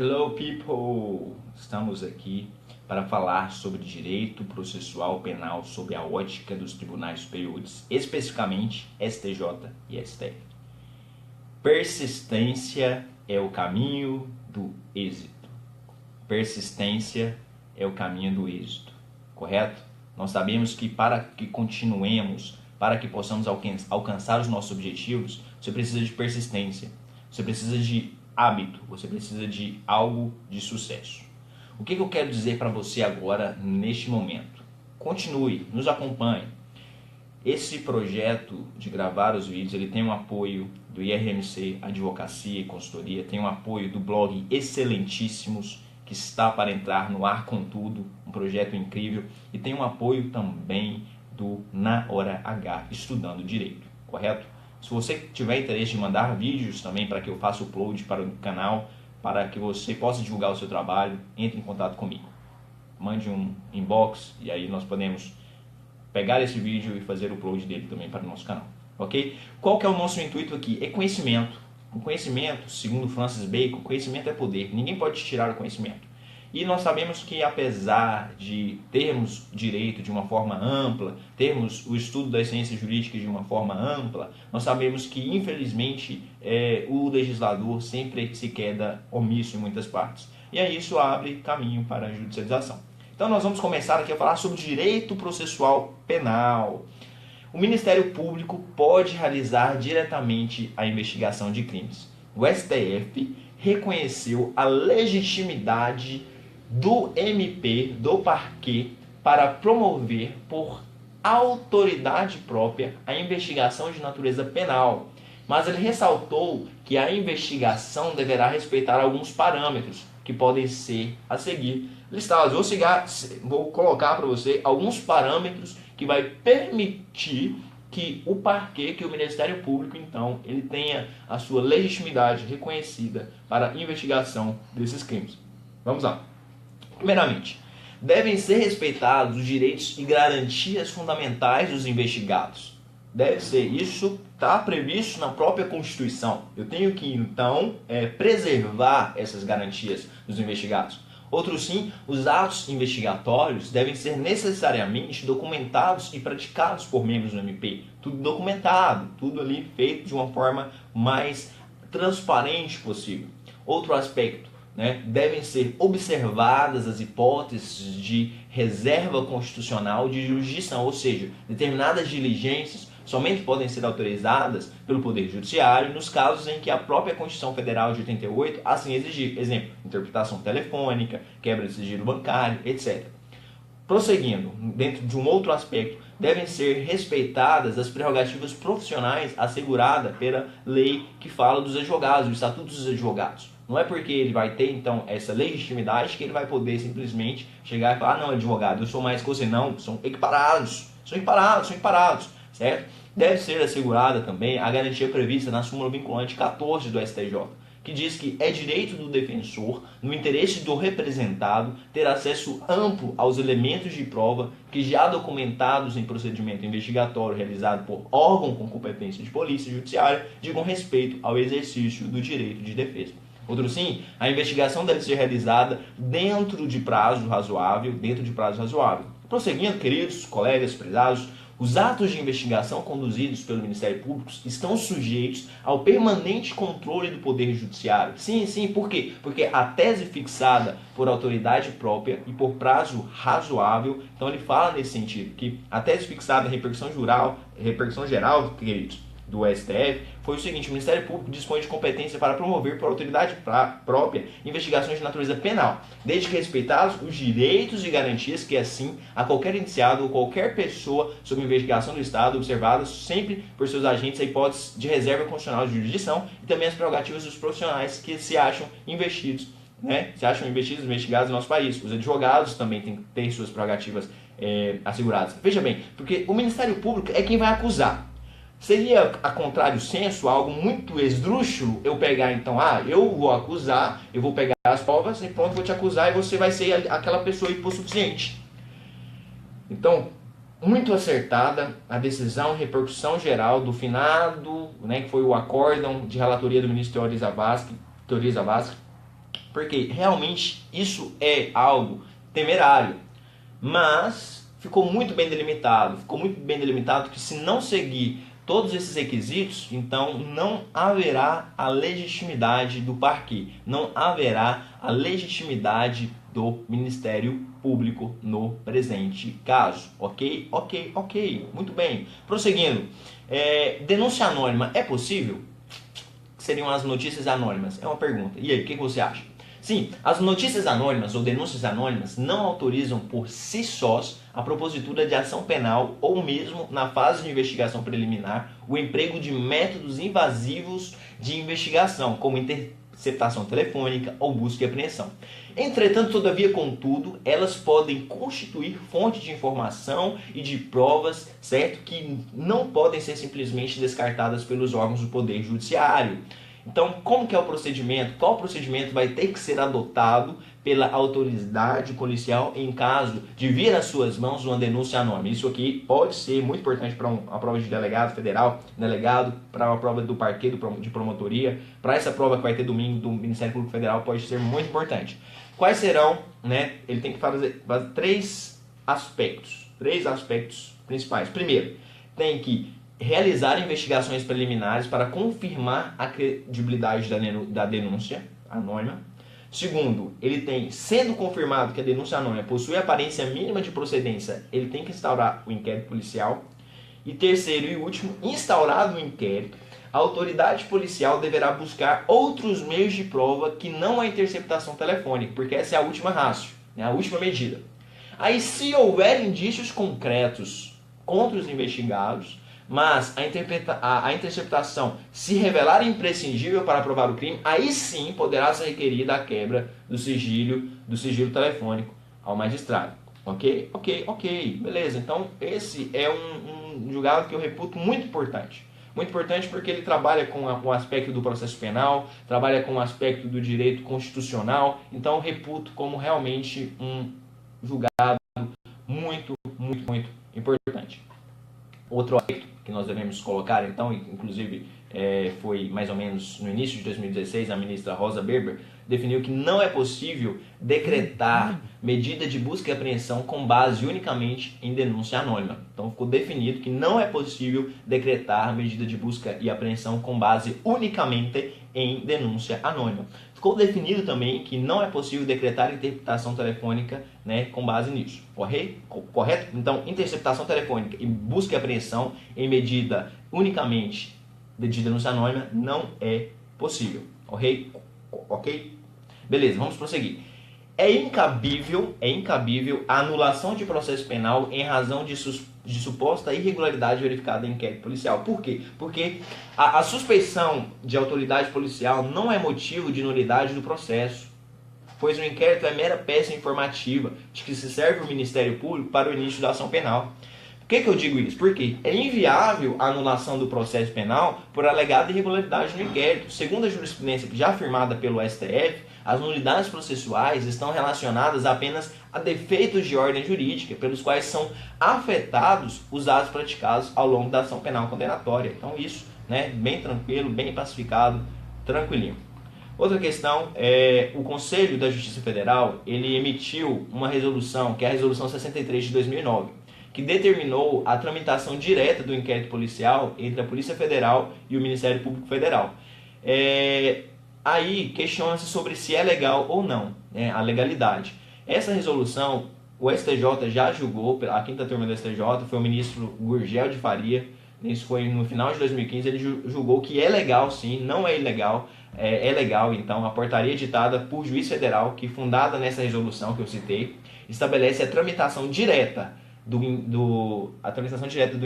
Hello people! Estamos aqui para falar sobre direito processual penal sob a ótica dos tribunais superiores, especificamente STJ e STF. Persistência é o caminho do êxito. Persistência é o caminho do êxito, correto? Nós sabemos que para que continuemos, para que possamos alcançar os nossos objetivos, você precisa de persistência, você precisa de hábito, você precisa de algo de sucesso. O que eu quero dizer para você agora, neste momento? Continue, nos acompanhe. Esse projeto de gravar os vídeos, ele tem um apoio do IRMC Advocacia e Consultoria, tem um apoio do blog Excelentíssimos, que está para entrar no ar com tudo, um projeto incrível, e tem um apoio também do Na Hora H, Estudando Direito, correto? Se você tiver interesse de mandar vídeos também para que eu faça o upload para o canal, para que você possa divulgar o seu trabalho, entre em contato comigo. Mande um inbox e aí nós podemos pegar esse vídeo e fazer o upload dele também para o nosso canal, ok? Qual que é o nosso intuito aqui? É conhecimento. O conhecimento, segundo Francis Bacon, conhecimento é poder. Ninguém pode te tirar o conhecimento. E nós sabemos que apesar de termos direito de uma forma ampla, termos o estudo das ciências jurídicas de uma forma ampla, nós sabemos que infelizmente o legislador sempre se queda omisso em muitas partes. E aí isso abre caminho para a judicialização. Então nós vamos começar aqui a falar sobre direito processual penal. O Ministério Público pode realizar diretamente a investigação de crimes. O STF reconheceu a legitimidade do MP, do parquê, para promover por autoridade própria a investigação de natureza penal. Mas ele ressaltou que a investigação deverá respeitar alguns parâmetros que podem ser a seguir listados. Vou colocar para você alguns parâmetros que vai permitir que o parquê, que o Ministério Público, então, ele tenha a sua legitimidade reconhecida para a investigação desses crimes. Vamos lá. Primeiramente, devem ser respeitados os direitos e garantias fundamentais dos investigados. Isso está previsto na própria Constituição. Eu tenho que, então, preservar essas garantias dos investigados. Outro sim, os atos investigatórios devem ser necessariamente documentados e praticados por membros do MP. Tudo documentado, tudo ali feito de uma forma mais transparente possível. Outro aspecto, devem ser observadas as hipóteses de reserva constitucional de jurisdição, ou seja, determinadas diligências somente podem ser autorizadas pelo Poder Judiciário nos casos em que a própria Constituição Federal de 88 assim exigir. Exemplo, interpretação telefônica, quebra de sigilo bancário, etc. Prosseguindo, dentro de um outro aspecto, devem ser respeitadas as prerrogativas profissionais asseguradas pela lei que fala dos advogados, o Estatuto dos Advogados. Não é porque ele vai ter, então, essa legitimidade que ele vai poder simplesmente chegar e falar: não, advogado, eu sou mais que você. Não, são equiparados, certo? Deve ser assegurada também a garantia prevista na súmula vinculante 14 do STJ, que diz que é direito do defensor, no interesse do representado, ter acesso amplo aos elementos de prova que, já documentados em procedimento investigatório realizado por órgão com competência de polícia judiciária, digam respeito ao exercício do direito de defesa. Outro sim, a investigação deve ser realizada dentro de prazo razoável. Prosseguindo, queridos colegas prezados, os atos de investigação conduzidos pelo Ministério Público estão sujeitos ao permanente controle do Poder Judiciário. Sim, por quê? Porque a tese fixada por autoridade própria e por prazo razoável, então ele fala nesse sentido, que a tese fixada em repercussão geral, queridos, do STF, foi o seguinte: o Ministério Público dispõe de competência para promover por autoridade própria investigações de natureza penal, desde que respeitados os direitos e garantias que, assim, a qualquer indiciado ou qualquer pessoa sob investigação do Estado, observadas sempre por seus agentes a hipótese de reserva constitucional de jurisdição e também as prerrogativas dos profissionais que se acham investigados no nosso país. Os advogados também têm suas prerrogativas asseguradas. Veja bem, porque o Ministério Público é quem vai acusar. Seria, a contrário senso, algo muito esdrúxulo eu pegar, então, eu vou acusar, eu vou pegar as provas e pronto, vou te acusar e você vai ser aquela pessoa hipossuficiente. Então, muito acertada a decisão, repercussão geral do finado, que foi o acórdão de relatoria do ministro Teori Zavascki, porque realmente isso é algo temerário, mas ficou muito bem delimitado que se não seguir todos esses requisitos, então não haverá a legitimidade do parquê, não haverá a legitimidade do Ministério Público no presente caso. Ok? Ok. Muito bem. Prosseguindo. Denúncia anônima é possível? Seriam as notícias anônimas? É uma pergunta. E aí, o que você acha? Sim, as notícias anônimas ou denúncias anônimas não autorizam por si sós a propositura de ação penal ou mesmo, na fase de investigação preliminar, o emprego de métodos invasivos de investigação, como interceptação telefônica ou busca e apreensão. Entretanto, todavia, contudo, elas podem constituir fonte de informação e de provas, certo? Que não podem ser simplesmente descartadas pelos órgãos do Poder Judiciário. Então, como que é o procedimento? Qual procedimento vai ter que ser adotado pela autoridade policial em caso de vir às suas mãos uma denúncia anônima? Isso aqui pode ser muito importante para uma prova de delegado federal, delegado, para uma prova do parquê, de promotoria, para essa prova que vai ter domingo do Ministério Público Federal, pode ser muito importante. Quais serão, né? Ele tem que fazer três aspectos principais. Primeiro, tem que realizar investigações preliminares para confirmar a credibilidade da denúncia anônima. Segundo, ele tem, sendo confirmado que a denúncia anônima possui aparência mínima de procedência, ele tem que instaurar o inquérito policial. E terceiro e último, instaurado o inquérito, a autoridade policial deverá buscar outros meios de prova que não a interceptação telefônica, porque essa é a última ratio, né, a última medida. Aí, se houver indícios concretos contra os investigados, mas a interceptação se revelar imprescindível para provar o crime, aí sim poderá ser requerida a quebra do sigilo telefônico ao magistrado. Ok, beleza. Então esse é um julgado que eu reputo muito importante. Muito importante porque ele trabalha com o aspecto do processo penal, trabalha com o aspecto do direito constitucional, então eu reputo como realmente um julgado muito importante. Outro aspecto que nós devemos colocar, então, inclusive foi mais ou menos no início de 2016, a ministra Rosa Weber definiu que não é possível decretar medida de busca e apreensão com base unicamente em denúncia anônima. Então ficou definido que não é possível decretar medida de busca e apreensão com base unicamente em denúncia anônima. Ficou definido também que não é possível decretar interceptação telefônica, né, com base nisso. Correto? Então, interceptação telefônica e busca e apreensão em medida unicamente de denúncia anônima não é possível. Ok? Beleza, vamos prosseguir. É incabível a anulação de processo penal em razão de suposta irregularidade verificada em inquérito policial. Por quê? Porque a suspeição de autoridade policial não é motivo de nulidade do processo, pois o inquérito é mera peça informativa de que se serve o Ministério Público para o início da ação penal. Por que eu digo isso? Porque é inviável a anulação do processo penal por alegada irregularidade no inquérito. Segundo a jurisprudência já afirmada pelo STF, as nulidades processuais estão relacionadas apenas a defeitos de ordem jurídica, pelos quais são afetados os atos praticados ao longo da ação penal condenatória. Então isso, né, bem tranquilo, bem pacificado, tranquilinho. Outra questão é o Conselho da Justiça Federal, ele emitiu uma resolução, que é a Resolução 63 de 2009, que determinou a tramitação direta do inquérito policial entre a Polícia Federal e o Ministério Público Federal. Aí questiona-se sobre se é legal ou não, né, a legalidade. Essa resolução, o STJ já julgou, a quinta turma do STJ, foi o ministro Gurgel de Faria, isso foi no final de 2015, ele julgou que é legal sim, não é ilegal, é legal. Então a portaria editada por juiz federal, que fundada nessa resolução que eu citei, estabelece a tramitação direta do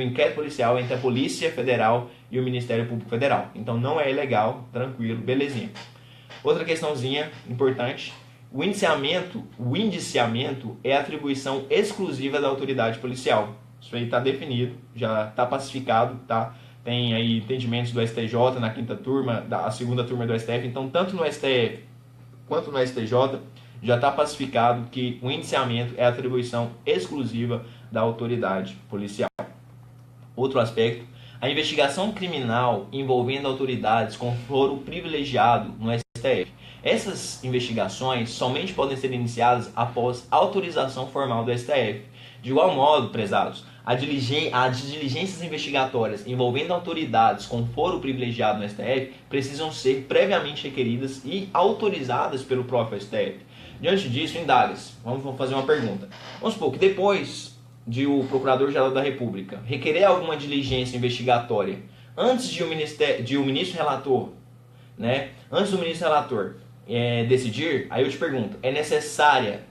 inquérito policial entre a Polícia Federal e o Ministério Público Federal. Então não é ilegal, tranquilo, belezinha. Outra questãozinha importante, o indiciamento é atribuição exclusiva da autoridade policial. Isso aí está definido, já está pacificado, tá? Tem aí entendimentos do STJ na quinta turma, a segunda turma do STF, então tanto no STF quanto no STJ já está pacificado que o indiciamento é atribuição exclusiva da autoridade policial. Outro aspecto, A investigação criminal envolvendo autoridades com foro privilegiado no STF. Essas investigações somente podem ser iniciadas após autorização formal do STF. De igual modo, prezados, as diligências investigatórias envolvendo autoridades com foro privilegiado no STF precisam ser previamente requeridas e autorizadas pelo próprio STF. Diante disso, indaga-se. Vamos fazer uma pergunta. Vamos supor que depois de o Procurador-Geral da República requerer alguma diligência investigatória antes de o ministro relator, né? Antes do ministro relator decidir, aí eu te pergunto, é necessária,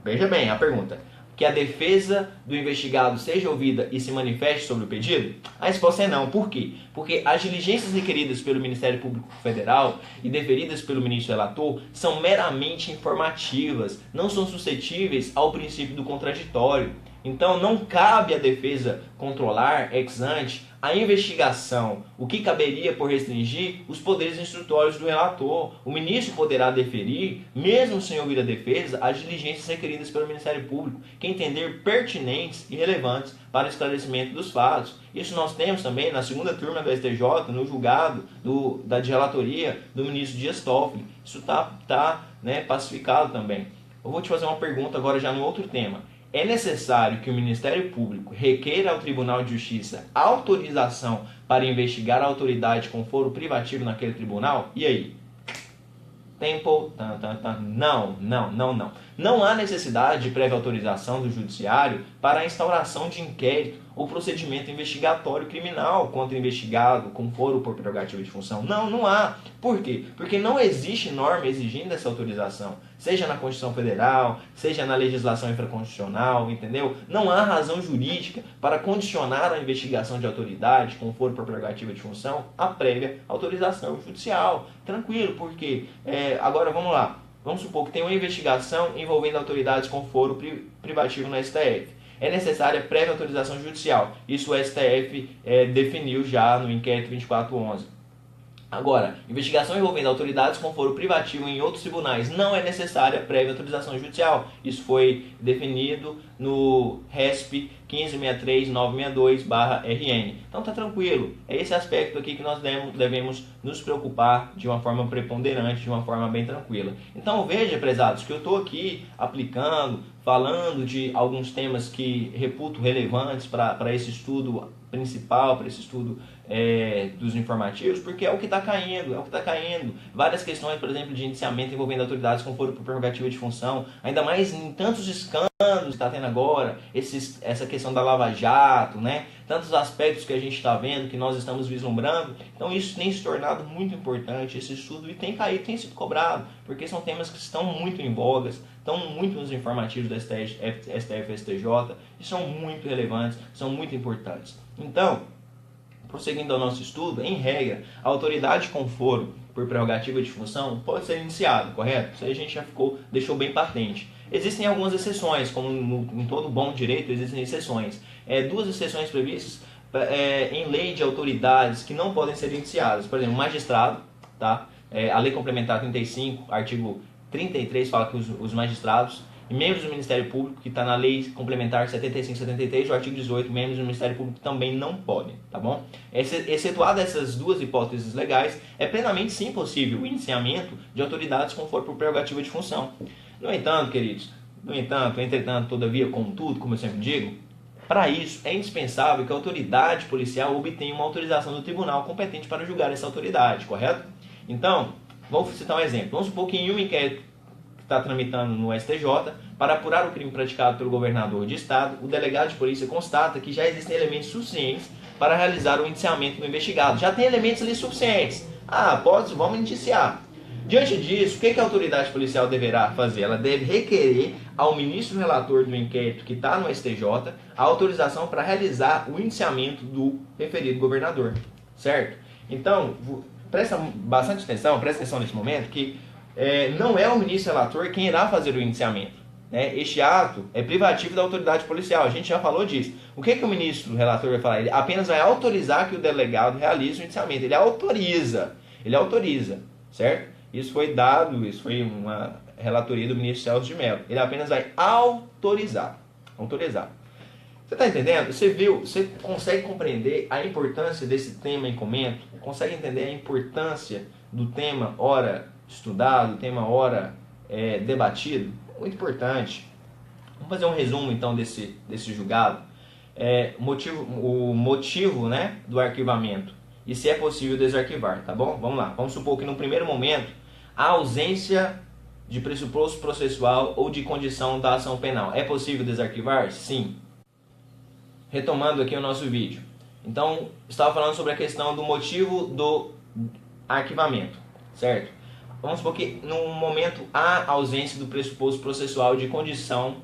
veja bem a pergunta, que a defesa do investigado seja ouvida e se manifeste sobre o pedido? A resposta é não. Por quê? Porque as diligências requeridas pelo Ministério Público Federal e deferidas pelo ministro relator são meramente informativas, não são suscetíveis ao princípio do contraditório. Então não cabe à defesa controlar ex ante a investigação, o que caberia por restringir os poderes instrutórios do relator. O ministro poderá deferir, mesmo sem ouvir a defesa, as diligências requeridas pelo Ministério Público, que entender pertinentes e relevantes para o esclarecimento dos fatos. Isso nós temos também na segunda turma do STJ, no julgado de relatoria do ministro Dias Toffoli. Isso está pacificado também. Eu vou te fazer uma pergunta agora já no outro tema. É necessário que o Ministério Público requeira ao Tribunal de Justiça autorização para investigar a autoridade com foro privativo naquele tribunal? E aí? Tempo? Não. Não há necessidade de prévia autorização do Judiciário para a instauração de inquérito ou procedimento investigatório criminal contra investigado com foro por prerrogativa de função. Não há. Por quê? Porque não existe norma exigindo essa autorização, seja na Constituição Federal, seja na legislação infraconstitucional, entendeu? Não há razão jurídica para condicionar a investigação de autoridade com foro por prerrogativa de função à prévia autorização judicial. Tranquilo, porque agora vamos lá. Vamos supor que tem uma investigação envolvendo autoridades com foro privativo no STF. É necessária prévia autorização judicial. Isso o STF definiu já no inquérito 2411. Agora, investigação envolvendo autoridades com foro privativo em outros tribunais não é necessária prévia autorização judicial. Isso foi definido no RESP 1563962/RN. Então tá tranquilo. É esse aspecto aqui que nós devemos nos preocupar de uma forma preponderante, de uma forma bem tranquila. Então veja, prezados, que eu estou aqui aplicando, falando de alguns temas que reputo relevantes para esse estudo principal, para esse estudo dos informativos, porque é o que está caindo, Várias questões, por exemplo, de indiciamento envolvendo autoridades com foro por prerrogativa de função, ainda mais em tantos escândalos que está tendo agora, essa questão da Lava Jato, né? Tantos aspectos que a gente está vendo, que nós estamos vislumbrando. Então isso tem se tornado muito importante, esse estudo, e tem caído, tem sido cobrado, porque são temas que estão muito em vogas, estão muito nos informativos da STF e STJ, e são muito relevantes, são muito importantes. Então, prosseguindo ao nosso estudo, em regra, a autoridade com foro por prerrogativa de função pode ser iniciada, correto? Isso aí a gente já deixou bem patente. Existem algumas exceções, como em todo bom direito existem exceções. Duas exceções previstas em lei de autoridades que não podem ser iniciadas. Por exemplo, magistrado, tá? A Lei Complementar 35, artigo 33, fala que os magistrados e membros do Ministério Público, que está na Lei Complementar 75/73, o artigo 18, membros do Ministério Público também não podem, tá bom? Excetuadas essas duas hipóteses legais, é plenamente sim possível o iniciamento de autoridades com foro por prerrogativa de função. No entanto, queridos, entretanto, todavia, contudo, como eu sempre digo, para isso é indispensável que a autoridade policial obtenha uma autorização do tribunal competente para julgar essa autoridade, correto? Então, vou citar um exemplo. Vamos supor que em um inquérito que está tramitando no STJ, para apurar o crime praticado pelo governador de estado, o delegado de polícia constata que já existem elementos suficientes para realizar o indiciamento do investigado. Já tem elementos ali suficientes. Vamos indiciar. Diante disso, o que a autoridade policial deverá fazer? Ela deve requerer ao ministro relator do inquérito que está no STJ a autorização para realizar o indiciamento do referido governador, certo? Então, presta atenção nesse momento, que não é o ministro relator quem irá fazer o indiciamento. Né? Este ato é privativo da autoridade policial, a gente já falou disso. O que o ministro relator vai falar? Ele apenas vai autorizar que o delegado realize o indiciamento. Ele autoriza, certo? Isso foi uma relatoria do ministro Celso de Mello. Ele apenas vai autorizar. Você está entendendo? Você viu? Você consegue compreender a importância desse tema em comento? Consegue entender a importância do tema ora estudado, tema ora debatido? Muito importante. Vamos fazer um resumo então desse julgado. O motivo, né, do arquivamento e se é possível desarquivar, tá bom? Vamos lá. Vamos supor que no primeiro momento a ausência de pressuposto processual ou de condição da ação penal. É possível desarquivar? Sim. Retomando aqui o nosso vídeo. Então, estava falando sobre a questão do motivo do arquivamento, certo? Vamos supor que no momento há ausência do pressuposto processual de condição,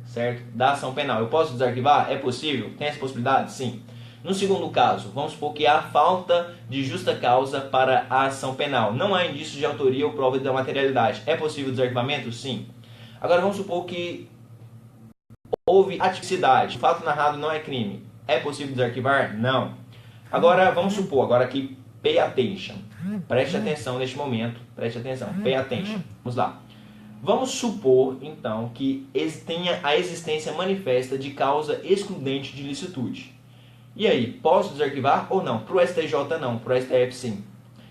certo, da ação penal. Eu posso desarquivar? É possível? Tem essa possibilidade? Sim. No segundo caso, vamos supor que há falta de justa causa para a ação penal. Não há indício de autoria ou prova da materialidade. É possível desarquivamento? Sim. Agora vamos supor que houve atipicidade. O fato narrado não é crime. É possível desarquivar? Não. Agora vamos supor, agora aqui, pay attention. Preste atenção neste momento. Preste atenção. Pay attention. Vamos lá. Vamos supor, então, que tenha a existência manifesta de causa excludente de licitude. E aí, posso desarquivar ou não? Para o STJ não, para o STF sim.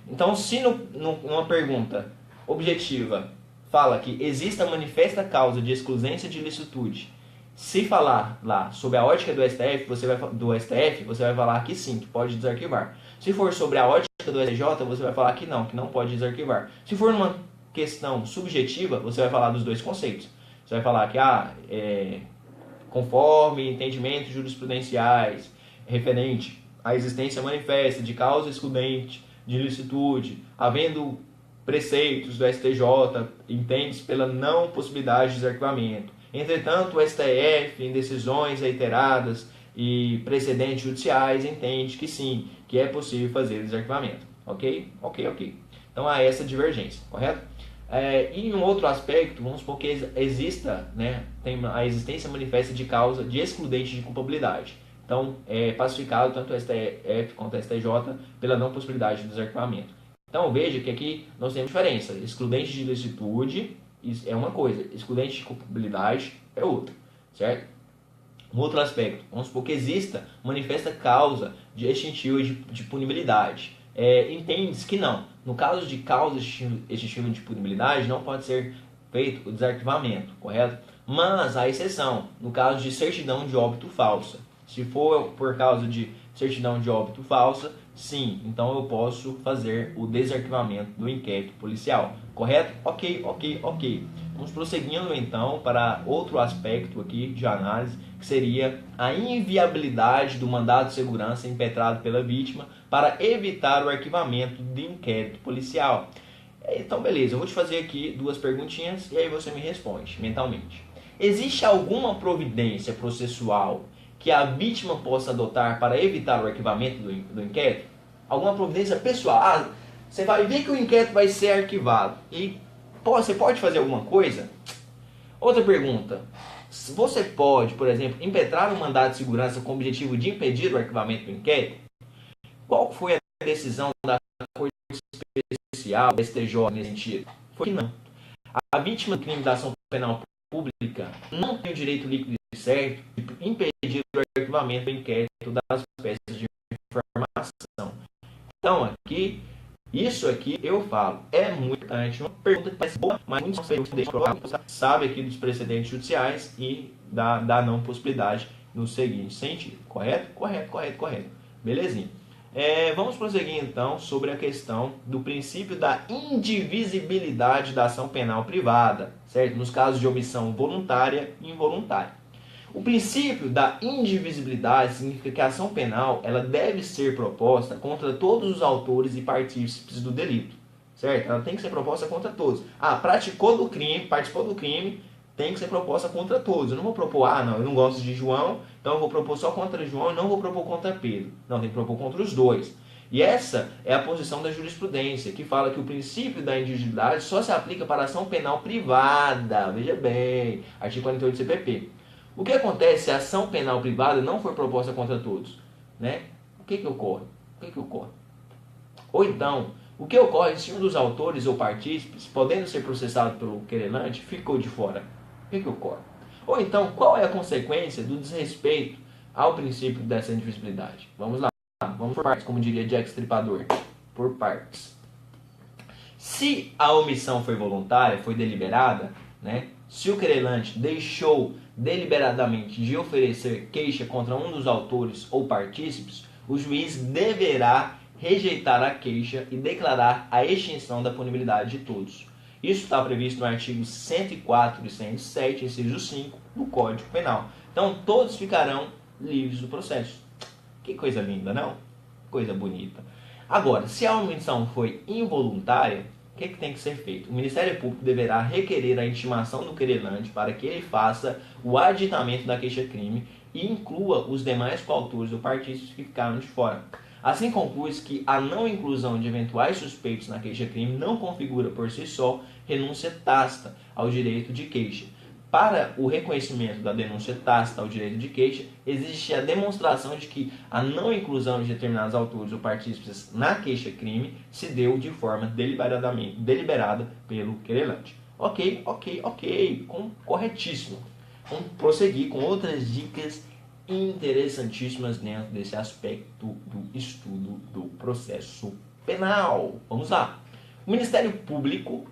Então, se numa pergunta objetiva fala que existe a manifesta causa de excludência de licitude, se falar lá sobre a ótica do STF, você vai falar que sim, que pode desarquivar. Se for sobre a ótica do STJ, você vai falar que não pode desarquivar. Se for numa questão subjetiva, você vai falar dos dois conceitos. Você vai falar que conforme entendimentos jurisprudenciais referente à existência manifesta de causa excludente de licitude, havendo preceitos do STJ, entende-se pela não possibilidade de desarquivamento. Entretanto, o STF, em decisões reiteradas e precedentes judiciais, entende que sim, que é possível fazer desarquivamento. Ok? Ok. Então há essa divergência, correto? E em um outro aspecto, vamos supor que exista, né, tem a existência manifesta de causa de excludente de culpabilidade. Então, é pacificado tanto o STF quanto o STJ pela não possibilidade de desarquivamento. Então, veja que aqui nós temos diferença. Excludente de ilicitude é uma coisa, excludente de culpabilidade é outra, certo? Um outro aspecto, vamos supor que exista manifesta causa de extintiva de punibilidade. Entende-se que não. No caso de causa extintiva de punibilidade, não pode ser feito o desarquivamento, correto? Mas há exceção, no caso de certidão de óbito falsa. Se for por causa de certidão de óbito falsa, sim, então eu posso fazer o desarquivamento do inquérito policial, correto? Ok. Vamos prosseguindo então para outro aspecto aqui de análise, que seria a inviabilidade do mandado de segurança impetrado pela vítima para evitar o arquivamento de inquérito policial. Então, beleza, eu vou te fazer aqui duas perguntinhas e aí você me responde mentalmente. Existe alguma providência processual que a vítima possa adotar para evitar o arquivamento do inquérito? Alguma providência pessoal? Você vai ver que o inquérito vai ser arquivado e você pode fazer alguma coisa? Outra pergunta. Você pode, por exemplo, impetrar um mandado de segurança com o objetivo de impedir o arquivamento do inquérito? Qual foi a decisão da Corte Especial, do STJ, nesse sentido? Foi que não. A vítima do crime da ação penal pública não tem o direito líquido e certo de impedir o arquivamento do inquérito das peças de informação. Então, isso aqui eu falo, é muito importante. Uma pergunta que parece boa, mas muitos sabe aqui dos precedentes judiciais e da não possibilidade no seguinte sentido. Correto? Correto. Belezinha. Vamos prosseguir então sobre a questão do princípio da indivisibilidade da ação penal privada, certo? Nos casos de omissão voluntária e involuntária. O princípio da indivisibilidade significa que a ação penal ela deve ser proposta contra todos os autores e partícipes do delito, certo? Ela tem que ser proposta contra todos. Participou do crime, tem que ser proposta contra todos. Eu não vou propor, eu não gosto de João, então eu vou propor só contra João e não vou propor contra Pedro. Não, tem que propor contra os dois. E essa é a posição da jurisprudência, que fala que o princípio da indivisibilidade só se aplica para a ação penal privada. Veja bem, artigo 48 do CPP. O que acontece se a ação penal privada não for proposta contra todos? Né? O que ocorre? Ou então, o que ocorre se um dos autores ou partícipes, podendo ser processado pelo querelante, ficou de fora? O que ocorre? Ou então, qual é a consequência do desrespeito ao princípio dessa indivisibilidade? Vamos lá, vamos por partes, como diria Jack Stripador, por partes. Se a omissão foi voluntária, foi deliberada, né? Se o querelante deixou deliberadamente de oferecer queixa contra um dos autores ou partícipes, o juiz deverá rejeitar a queixa e declarar a extinção da punibilidade de todos. Isso está previsto no artigo 104 e 107, inciso 5 do Código Penal. Então, todos ficarão livres do processo. Que coisa linda, não? Coisa bonita. Agora, se a omissão foi involuntária, o que tem que ser feito? O Ministério Público deverá requerer a intimação do querelante para que ele faça o aditamento da queixa-crime e inclua os demais coautores ou partícipes que ficaram de fora. Assim conclui-se que a não inclusão de eventuais suspeitos na queixa-crime não configura por si só renúncia tácita ao direito de queixa. Para o reconhecimento da denúncia tácita ao direito de queixa, existe a demonstração de que a não inclusão de determinados autores ou partícipes na queixa-crime se deu de forma deliberada pelo querelante. Ok, corretíssimo. Vamos prosseguir com outras dicas interessantíssimas dentro desse aspecto do estudo do processo penal. Vamos lá. O Ministério Público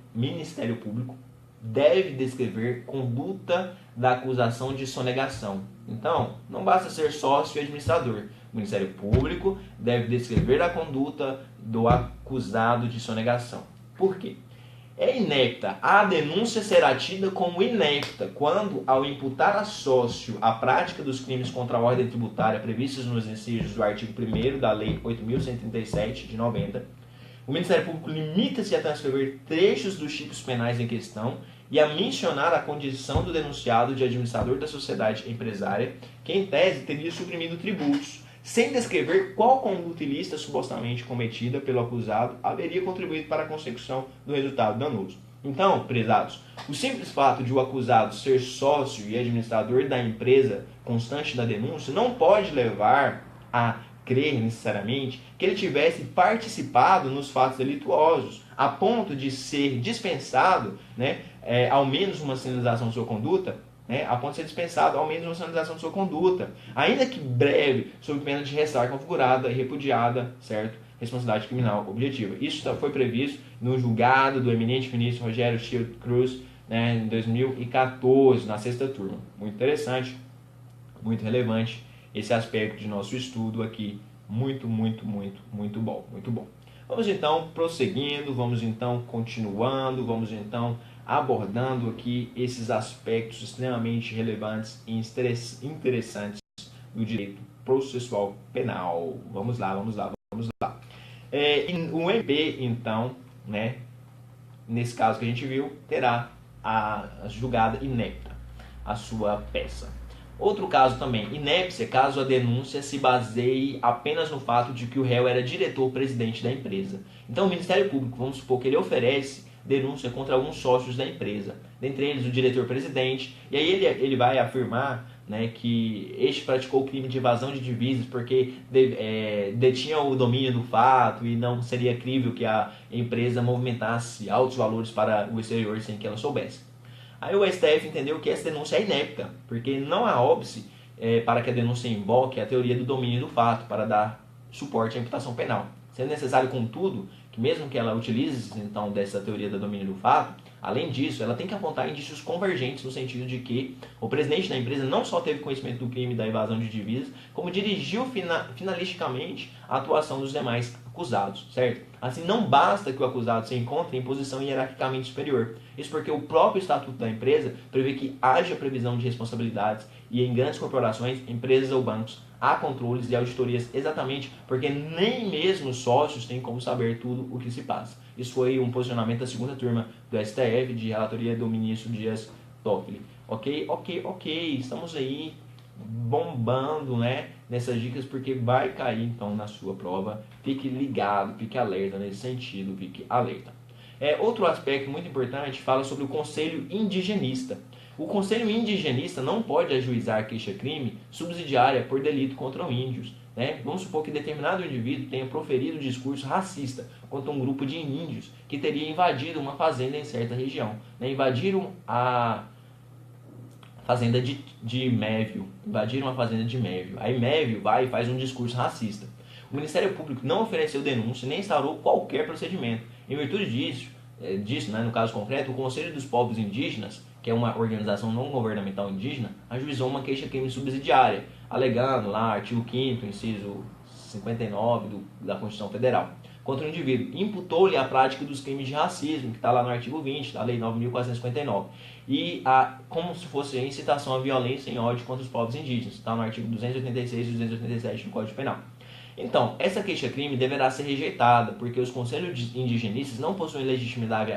deve descrever conduta da acusação de sonegação. Então, não basta ser sócio e administrador. O Ministério Público deve descrever a conduta do acusado de sonegação. Por quê? É inepta. A denúncia será tida como inepta quando, ao imputar a sócio a prática dos crimes contra a ordem tributária previstos nos incisos do artigo 1º da Lei 8.137, de 90, o Ministério Público limita-se a transcrever trechos dos tipos penais em questão e a mencionar a condição do denunciado de administrador da sociedade empresária, que em tese teria suprimido tributos, sem descrever qual conduta ilícita supostamente cometida pelo acusado haveria contribuído para a consecução do resultado danoso. Então, prezados, o simples fato de o acusado ser sócio e administrador da empresa constante da denúncia não pode levar a crer necessariamente que ele tivesse participado nos fatos delituosos, a ponto de ser dispensado, ao menos uma sinalização de sua conduta, a ponto de ser dispensado ao menos uma sinalização de sua conduta, ainda que breve, sob pena de ressarca configurada e repudiada, certo? Responsabilidade criminal objetiva. Isso foi previsto no julgado do eminente ministro Rogério Shield Cruz, em 2014, na 6ª turma. Muito interessante, muito relevante esse aspecto de nosso estudo aqui. Muito bom, muito bom. Vamos então prosseguindo, vamos então continuando, vamos então abordando aqui esses aspectos extremamente relevantes e interessantes do direito processual penal. Vamos lá. O MP, então, nesse caso que a gente viu, terá a julgada inepta, a sua peça. Outro caso também, inépcia, caso a denúncia se baseie apenas no fato de que o réu era diretor-presidente da empresa. Então o Ministério Público, vamos supor que ele oferece denúncia contra alguns sócios da empresa, dentre eles o diretor-presidente, e aí ele vai afirmar que este praticou o crime de evasão de divisas porque detinha o domínio do fato e não seria crível que a empresa movimentasse altos valores para o exterior sem que ela soubesse. Aí o STF entendeu que essa denúncia é inepta, porque não há óbice para que a denúncia invoque a teoria do domínio do fato para dar suporte à imputação penal. Sendo necessário, contudo, que mesmo que ela utilize então dessa teoria do domínio do fato, além disso, ela tem que apontar indícios convergentes no sentido de que o presidente da empresa não só teve conhecimento do crime da evasão de divisas, como dirigiu finalisticamente a atuação dos demais acusados, certo? Assim, não basta que o acusado se encontre em posição hierarquicamente superior. Isso porque o próprio estatuto da empresa prevê que haja previsão de responsabilidades e em grandes corporações, empresas ou bancos, há controles e auditorias exatamente porque nem mesmo os sócios têm como saber tudo o que se passa. Isso foi um posicionamento da 2ª turma do STF, de relatoria do ministro Dias Toffoli. Ok, estamos aí bombando, nessas dicas, porque vai cair então na sua prova. Fique ligado, fique alerta nesse sentido, fique alerta. Outro aspecto muito importante fala sobre o conselho indigenista. O conselho indigenista não pode ajuizar queixa-crime subsidiária por delito contra índios. Vamos supor que determinado indivíduo tenha proferido discurso racista contra um grupo de índios que teria invadido uma fazenda em certa região. Invadiram a fazenda de Mévio, invadiram uma fazenda de Mévio. Aí Mévio vai e faz um discurso racista. O Ministério Público não ofereceu denúncia nem instaurou qualquer procedimento. Em virtude disso, né, no caso concreto, o Conselho dos Povos Indígenas, que é uma organização não governamental indígena, ajuizou uma queixa-crime subsidiária, alegando lá artigo 5º, inciso 59 da Constituição Federal, contra o indivíduo. Imputou-lhe a prática dos crimes de racismo, que está lá no artigo 20 da Lei 9.459, e como se fosse a incitação à violência em ódio contra os povos indígenas, está no artigo 286 e 287 do Código Penal. Então, essa queixa-crime deverá ser rejeitada, porque os conselhos indigenistas não possuem legitimidade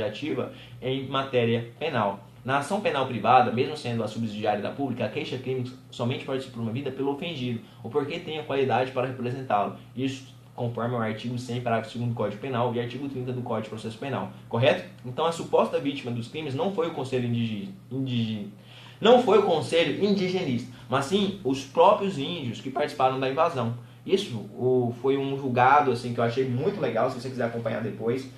ativa em matéria penal. Na ação penal privada, mesmo sendo a subsidiária da pública, a queixa-crime somente pode ser promovida pelo ofendido, ou porque tenha qualidade para representá-lo. Isso conforme o artigo 100, parágrafo 2º do Código Penal e artigo 30 do Código de Processo Penal. Correto? Então, a suposta vítima dos crimes não foi o conselho indigenista, mas sim os próprios índios que participaram da invasão. Isso foi um julgado assim, que eu achei muito legal, se você quiser acompanhar depois,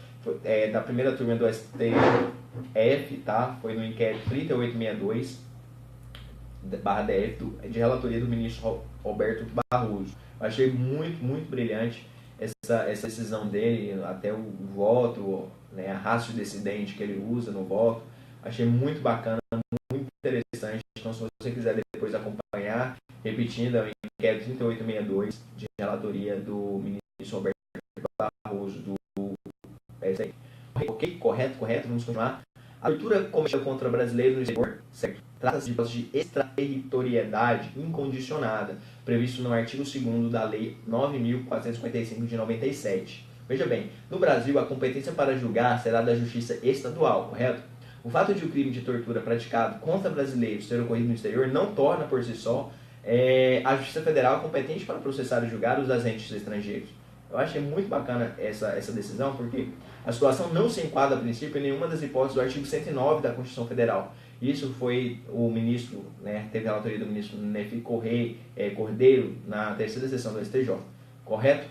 da primeira turma do STF, tá? Foi no inquérito 3882/DF, de relatoria do ministro Roberto Barroso. Eu achei muito, muito brilhante essa decisão dele, até o voto, né, a ratio decidente que ele usa no voto. Achei muito bacana, muito interessante. Então, se você quiser depois acompanhar, repetindo, é o inquérito 3862 de relatoria do ministro Roberto Barroso, do PSI. Ok? Correto? Vamos continuar. A tortura cometida contra brasileiros no exterior, certo? Trata-se de extraterritorialidade incondicionada, previsto no artigo 2º da Lei 9.455 de 97. Veja bem, no Brasil, a competência para julgar será da Justiça Estadual, correto? O fato de o crime de tortura praticado contra brasileiros ter ocorrido no exterior não torna, por si só, a Justiça Federal competente para processar e julgar os agentes estrangeiros. Eu achei muito bacana essa decisão, porque a situação não se enquadra, a princípio, em nenhuma das hipóteses do artigo 109 da Constituição Federal. Isso foi o ministro, né, teve a relatoria do ministro Nefi Cordeiro na terceira sessão do STJ. Correto?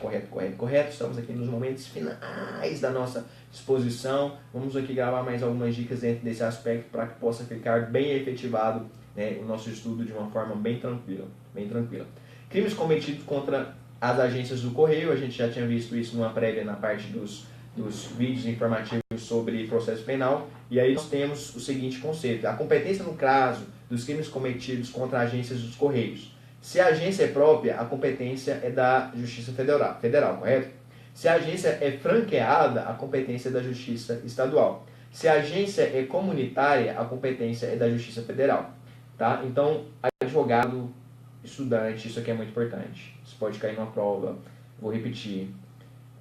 Estamos aqui nos momentos finais da nossa exposição. Vamos aqui gravar mais algumas dicas dentro desse aspecto para que possa ficar bem efetivado, né, o nosso estudo de uma forma bem tranquila. Crimes cometidos contra as agências do Correio, a gente já tinha visto isso numa prévia na parte dos vídeos informativos sobre processo penal, e aí nós temos o seguinte conceito: a competência no caso dos crimes cometidos contra agências dos Correios. Se a agência é própria, a competência é da Justiça Federal, correto? Se a agência é franqueada, a competência é da Justiça Estadual. Se a agência é comunitária, a competência é da Justiça Federal. Tá? Então, advogado, estudante, isso aqui é muito importante. Isso pode cair numa prova. Vou repetir.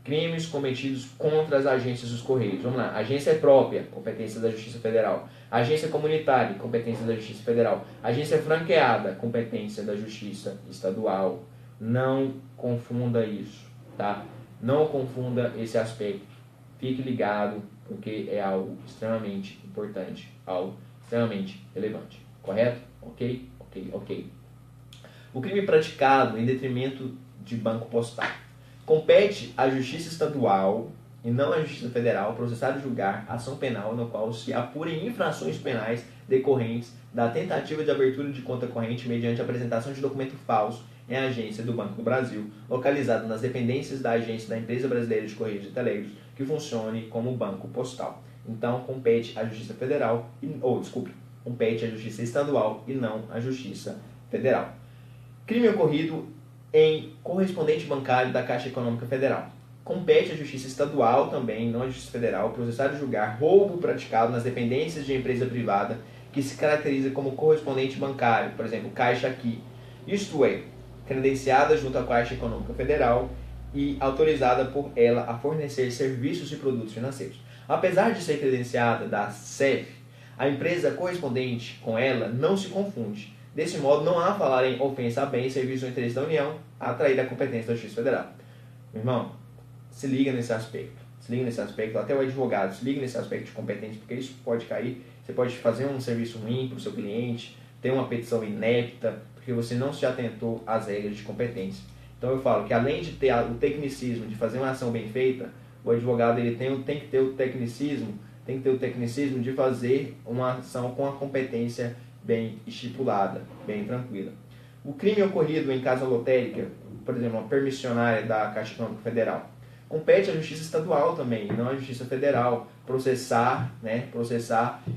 Crimes cometidos contra as agências dos Correios. Vamos lá. Agência é própria, competência da Justiça Federal. Agência comunitária, competência da Justiça Federal. Agência franqueada, competência da Justiça Estadual. Não confunda isso, tá? Não confunda esse aspecto. Fique ligado, porque é algo extremamente importante, algo extremamente relevante. Correto? Ok. O crime praticado em detrimento de banco postal. Compete à Justiça Estadual e não à Justiça Federal processar e julgar ação penal no qual se apurem infrações penais decorrentes da tentativa de abertura de conta corrente mediante apresentação de documento falso em agência do Banco do Brasil, localizada nas dependências da agência da Empresa Brasileira de Correios e Telégrafos, que funcione como banco postal. Então, compete à Justiça Federal, compete à Justiça Estadual e não à Justiça Federal. Crime ocorrido em correspondente bancário da Caixa Econômica Federal. Compete à Justiça Estadual também, não à Justiça Federal, processar e julgar roubo praticado nas dependências de empresa privada que se caracteriza como correspondente bancário, por exemplo, Caixa Aqui. Isto é, credenciada junto à Caixa Econômica Federal e autorizada por ela a fornecer serviços e produtos financeiros. Apesar de ser credenciada da CEF, a empresa correspondente com ela não se confunde. Desse modo, não há a falar em ofensa a bem, serviço ou interesse da União, a atrair a competência da Justiça Federal. Meu irmão, se liga nesse aspecto, até o advogado, se liga nesse aspecto de competência, porque isso pode cair, você pode fazer um serviço ruim para o seu cliente, ter uma petição inepta, porque você não se atentou às regras de competência. Então eu falo que além de ter o tecnicismo de fazer uma ação bem feita, o advogado ele tem que ter o tecnicismo tem que ter o tecnicismo de fazer uma ação com a competência bem estipulada, bem tranquila. O crime ocorrido em casa lotérica, por exemplo, uma permissionária da Caixa Econômica Federal, compete à Justiça Estadual também, não à Justiça Federal, processar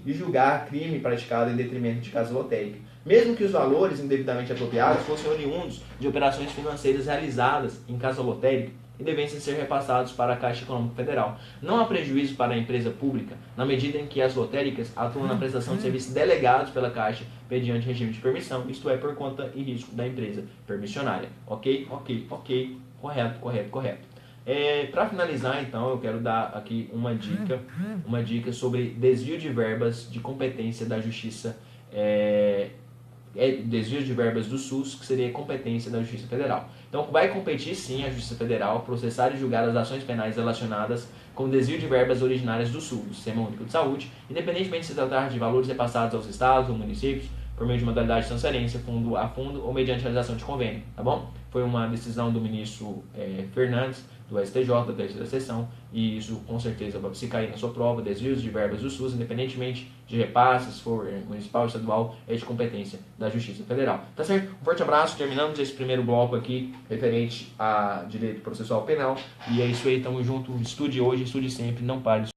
e julgar crime praticado em detrimento de casa lotérica. Mesmo que os valores indevidamente apropriados fossem oriundos de operações financeiras realizadas em casa lotérica e devessem ser repassados para a Caixa Econômica Federal. Não há prejuízo para a empresa pública, na medida em que as lotéricas atuam na prestação de serviços delegados pela Caixa mediante regime de permissão, isto é, por conta e risco da empresa permissionária. Ok? Correto. Para finalizar, então, eu quero dar aqui uma dica sobre desvio de verbas de competência da Justiça, desvio de verbas do SUS, que seria competência da Justiça Federal. Então, vai competir sim a Justiça Federal processar e julgar as ações penais relacionadas com desvio de verbas originárias do SUS, do Sistema Único de Saúde, independentemente de se tratar de valores repassados aos estados ou municípios, por meio de modalidade de transferência, fundo a fundo ou mediante realização de convênio, tá bom? Foi uma decisão do ministro Fernandes, do STJ, da terceira sessão, e isso com certeza vai se cair na sua prova, desvios de verbas do SUS, independentemente de repasses, se for municipal ou estadual, é de competência da Justiça Federal. Tá certo? Um forte abraço, terminamos esse primeiro bloco aqui, referente a direito processual penal, e é isso aí, tamo junto, estude hoje, estude sempre, não pare de